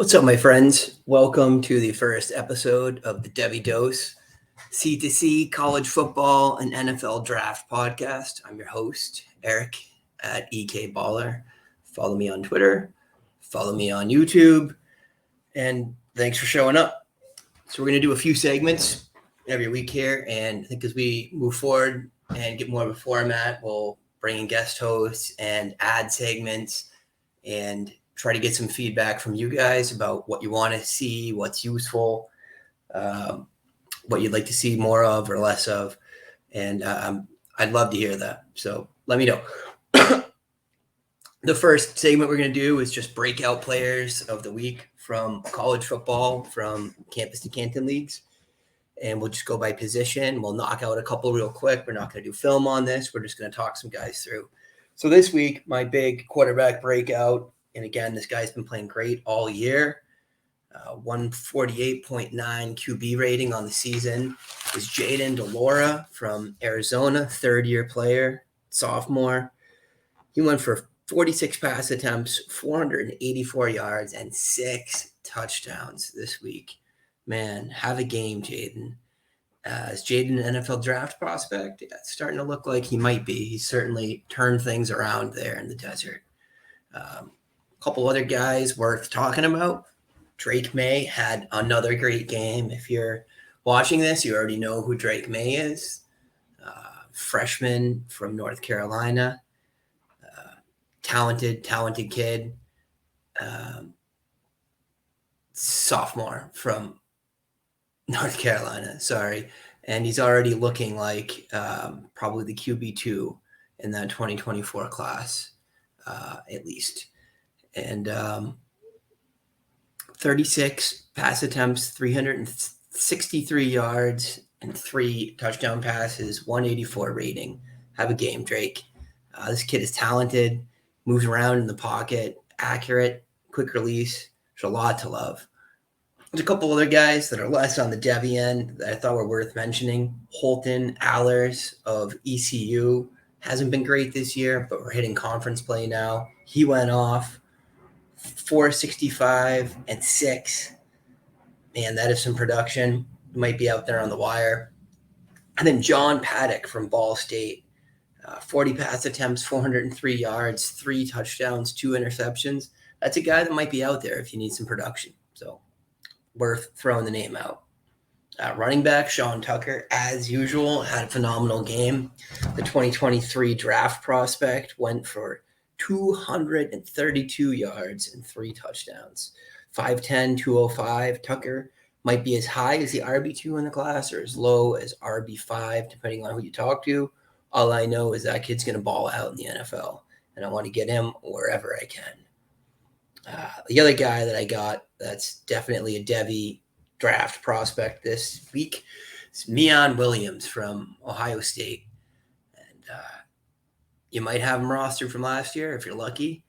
What's up, my friends? Welcome to the first episode of the Devy Dose C2C College Football and NFL Draft Podcast. I'm your host, Eric at EK Baller. Follow me on Twitter, follow me on YouTube, and thanks for showing up. So we're going to do a few segments every week here, and I think as we move forward and get more of a format, we'll bring in guest hosts and add segments and try to get some feedback from you guys about what you want to see, what's useful, what you'd like to see more of or less of. And I'd love to hear that. So let me know. The first segment we're going to do is just breakout players of the week from college football, from campus to Canton leagues. And we'll just go by position. We'll knock out a couple real quick. We're not going to do film on this. We're just going to talk some guys through. So this week, my big quarterback breakout, and again, this guy's been playing great all year, 148.9 QB rating on the season, is Jaden DeLora from Arizona, third-year player, sophomore. He went for 46 pass attempts, 484 yards, and 6 touchdowns this week. Man, have a game, Jaden. Is Jaden an NFL draft prospect? Yeah, it's starting to look like he might be. He's certainly turned things around there in the desert. A couple other guys worth talking about. Drake May had another great game. If you're watching this, you already know who Drake May is. Freshman from North Carolina. Talented kid. Sophomore from North Carolina, sorry. And he's already looking like probably the QB2 in that 2024 class, at least. And 36 pass attempts, 363 yards, and 3 touchdown passes, 184 rating. Have a game, Drake. This kid is talented, moves around in the pocket, accurate, quick release. There's a lot to love. There's a couple other guys that are less on the Devy end that I thought were worth mentioning. Holton Allers of ECU hasn't been great this year, but we're hitting conference play now. He went off 465 and 6. Man, that is some production. Might be out there on the wire. And then John Paddock from Ball State, 40 pass attempts, 403 yards, 3 touchdowns, 2 interceptions. That's a guy that might be out there if you need some production. So worth throwing the name out. Running back Sean Tucker, as usual, had a phenomenal game. The 2023 draft prospect went for 232 yards and 3 touchdowns. 5'10", 205. Tucker might be as high as the RB2 in the class or as low as RB5, depending on who you talk to. All I know is that kid's going to ball out in the NFL, and I want to get him wherever I can. The other guy that I got that's definitely a Devy draft prospect this week is Mion Williams from Ohio State. And you might have him rostered from last year if you're lucky.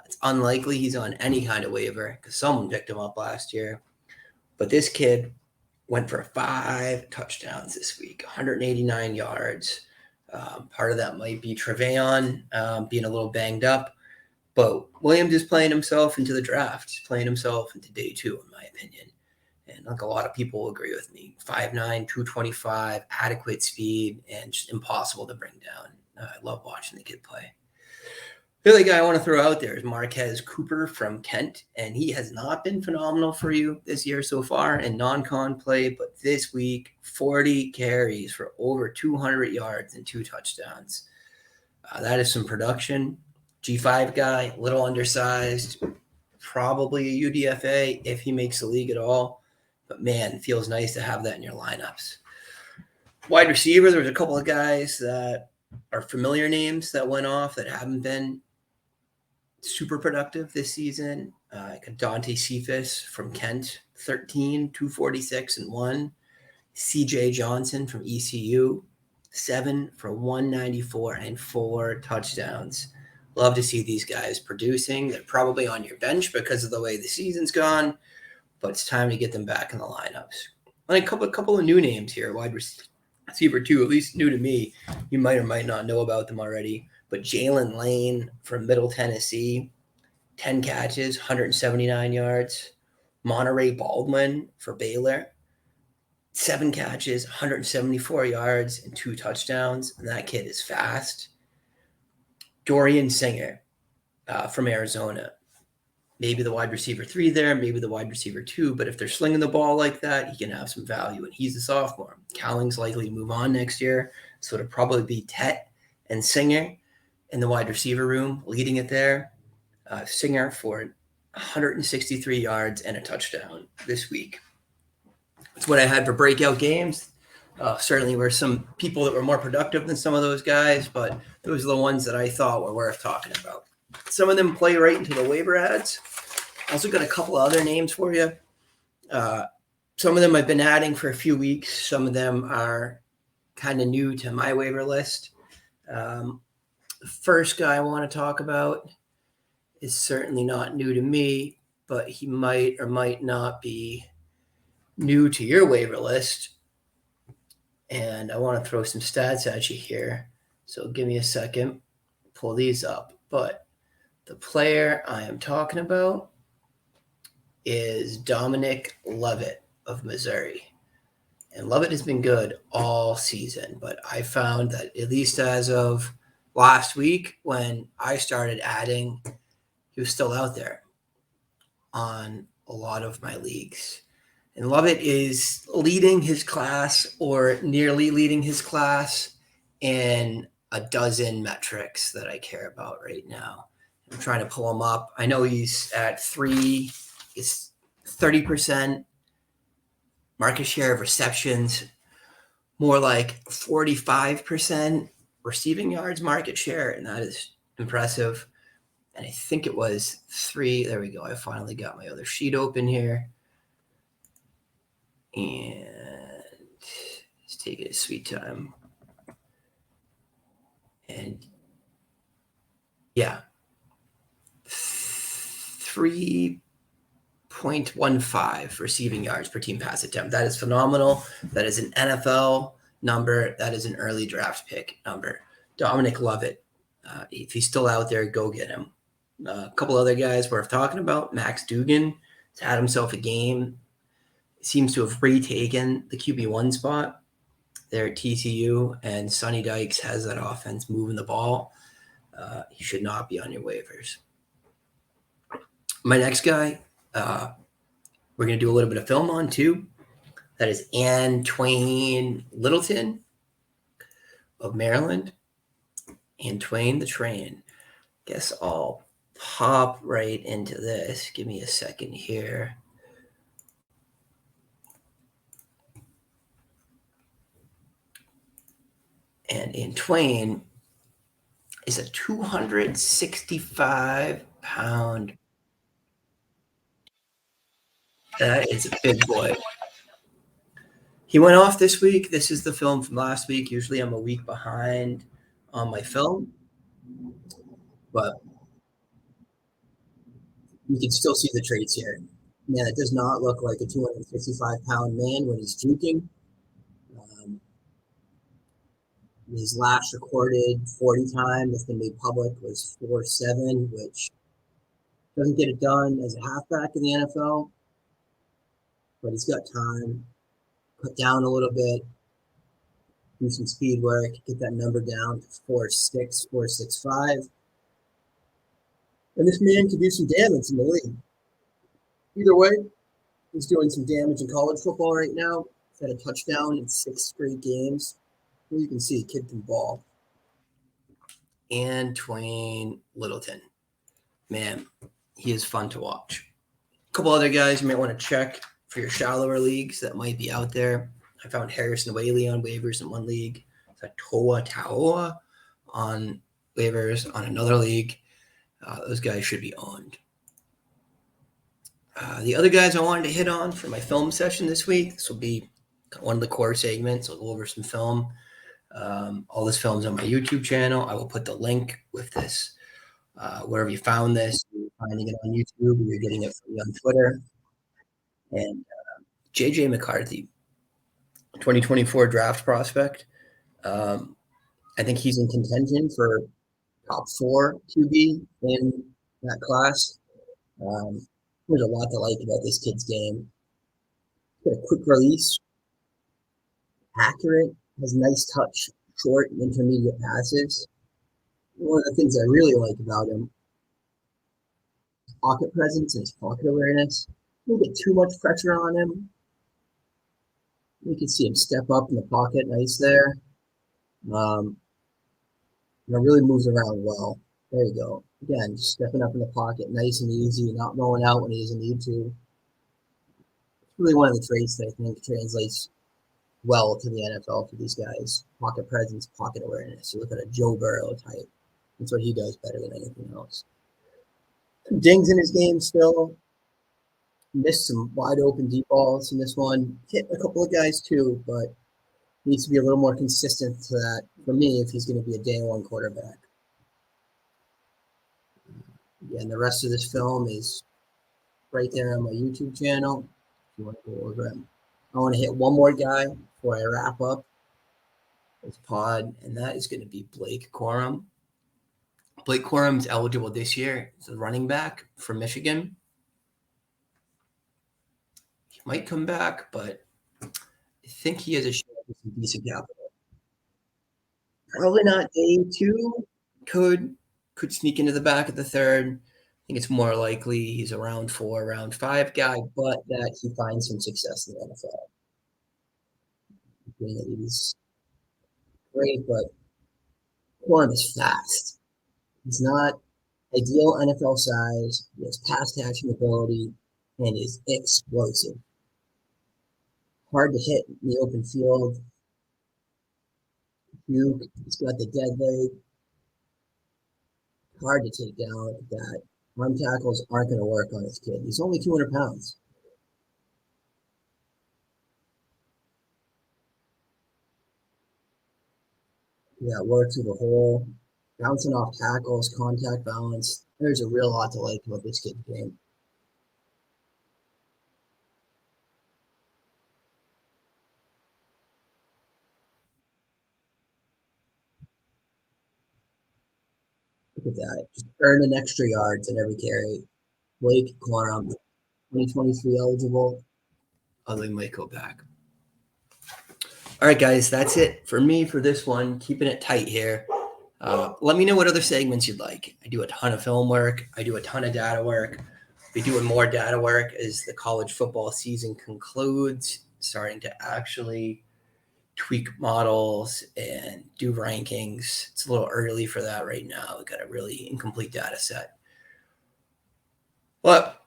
It's unlikely he's on any kind of waiver because someone picked him up last year. But this kid went for 5 touchdowns this week, 189 yards. Part of that might be Treveon being a little banged up. But Williams is playing himself into the draft. He's playing himself into day 2, in my opinion. And like a lot of people will agree with me. 5'9", 225, adequate speed, and just impossible to bring down. I love watching the kid play. The other guy I want to throw out there is Marquez Cooper from Kent. And he has not been phenomenal for you this year so far in non-con play. But this week, 40 carries for over 200 yards and 2 touchdowns. That is some production. G5 guy, little undersized, probably a UDFA if he makes the league at all. But, man, it feels nice to have that in your lineups. Wide receiver, there's a couple of guys that are familiar names that went off that haven't been super productive this season. Dante Cephas from Kent, 13, 246 and 1. CJ Johnson from ECU, 7 for 194 and 4 touchdowns. Love to see these guys producing. They're probably on your bench because of the way the season's gone, but it's time to get them back in the lineups. And a couple of new names here, wide receiver 2, at least new to me. You might or might not know about them already. But Jalen Lane from Middle Tennessee, 10 catches, 179 yards. Monterey Baldwin for Baylor, 7 catches, 174 yards, and 2 touchdowns. And that kid is fast. Dorian Singer from Arizona. Maybe the wide receiver 3 there, maybe the wide receiver 2. But if they're slinging the ball like that, he can have some value. And he's a sophomore. Cowling's likely to move on next year. So it'll probably be Tet and Singer in the wide receiver room, leading it there. Singer for 163 yards and a touchdown this week. That's what I had for breakout games. Certainly were some people that were more productive than some of those guys, but those are the ones that I thought were worth talking about. Some of them play right into the waiver ads. I also got a couple of other names for you. Some of them I've been adding for a few weeks. Some of them are kind of new to my waiver list. The first guy I want to talk about is certainly not new to me, but he might or might not be new to your waiver list. And I want to throw some stats at you here. So give me a second, pull these up. But the player I am talking about is Dominic Lovett of Missouri. And Lovett has been good all season, but I found that at least as of last week when I started adding, he was still out there on a lot of my leagues. And Lovett is leading his class or nearly leading his class in a dozen metrics that I care about right now. I'm trying to pull him up. I know he's at 3. It's 30% market share of receptions, more like 45% receiving yards market share, and that is impressive. And I think it was 3. There we go. I finally got my other sheet open here. And it's taking its sweet time. And yeah, 3.15 receiving yards per team pass attempt. That is phenomenal. That is an NFL number. That is an early draft pick number. Dominic Lovett. If he's still out there, go get him. A couple other guys worth talking about. Max Dugan has had himself a game. Seems to have retaken the QB1 spot there at TCU, and Sonny Dykes has that offense moving the ball. He should not be on your waivers. My next guy, we're going to do a little bit of film on too. That is Antwain Littleton of Maryland. Antwain the Train. Guess I'll pop right into this. Give me a second here. And Antwain is a 265-pound. That is a big boy. He went off this week. This is the film from last week. Usually I'm a week behind on my film, but you can still see the traits here. Man, it does not look like a 265-pound man when he's juking. His last recorded 40 time that's been made public was 4.7, which doesn't get it done as a halfback in the NFL, but he's got time. Cut down a little bit, do some speed work, get that number down to 4.6, 4.65. And this man can do some damage in the league. Either way, he's doing some damage in college football right now. He's had a touchdown in 6 straight games. You can see a kid can ball. Antwain Littleton. Man, he is fun to watch. A couple other guys you might want to check for your shallower leagues that might be out there. I found Harrison Whaley on waivers in one league. Toa Taoa on waivers on another league. Those guys should be owned. The other guys I wanted to hit on for my film session this week, this will be one of the core segments. I'll go over some film. All this film's on my YouTube channel. I will put the link with this. Wherever you found this, you're finding it on YouTube, you're getting it from me on Twitter. And JJ McCarthy, 2024 draft prospect. I think he's in contention for top 4 QB in that class. There's a lot to like about this kid's game. He's got a quick release, accurate, has nice touch, short and intermediate passes. One of the things I really like about him, pocket presence and his pocket awareness. Don't get too much pressure on him. You can see him step up in the pocket, nice there. And it really moves around well. There you go. Again, just stepping up in the pocket, nice and easy, not rolling out when he doesn't need to. It's really one of the traits that I think translates well to the NFL for these guys. Pocket presence, pocket awareness. You look at a Joe Burrow type. That's what he does better than anything else. Some dings in his game still. Missed some wide open deep balls in this one. Hit a couple of guys too, but needs to be a little more consistent to that for me if he's going to be a day one quarterback. And the rest of this film is right there on my YouTube channel. If you want to go over it. I want to hit one more guy before I wrap up this pod, and that is going to be Blake Corum. Blake Corum is eligible this year. He's a running back from Michigan. He might come back, but I think he has a shot with some decent capital. Probably not day two. Could sneak into the back of the third. I think it's more likely he's a round 4, round 5 guy, but that he finds some success in the NFL. He's great, but Corum is fast. He's not ideal NFL size. He has pass catching ability and is explosive. Hard to hit in the open field. He's got the dead leg. Hard to take down like that. Arm tackles aren't going to work on this kid. He's only 200 pounds. Yeah, work through the hole, bouncing off tackles, contact balance. There's a real lot to like about this kid's game. Look at that. Just earning extra yards in every carry. Blake Corum, 2023 eligible. Although he might go back. All right, guys, that's it for me for this one. Keeping it tight here. Let me know what other segments you'd like. I do a ton of film work. I do a ton of data work. I'll be doing more data work as the college football season concludes, starting to actually tweak models and do rankings. It's a little early for that right now. We've got a really incomplete data set. But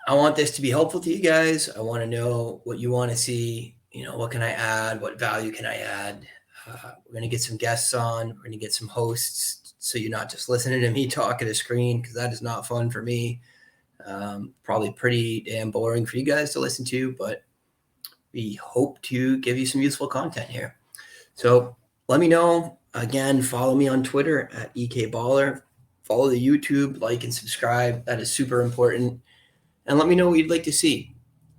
I want this to be helpful to you guys. I want to know what you want to see. What can I add? What value can I add? We're going to get some guests on. We're going to get some hosts. So you're not just listening to me talk at a screen, because that is not fun for me. Probably pretty damn boring for you guys to listen to, but we hope to give you some useful content here. So let me know. Again, follow me on Twitter at EKBaller. Follow the YouTube, like and subscribe. That is super important. And let me know what you'd like to see.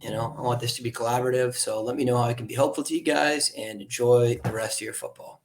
I want this to be collaborative. So let me know how I can be helpful to you guys, and enjoy the rest of your football.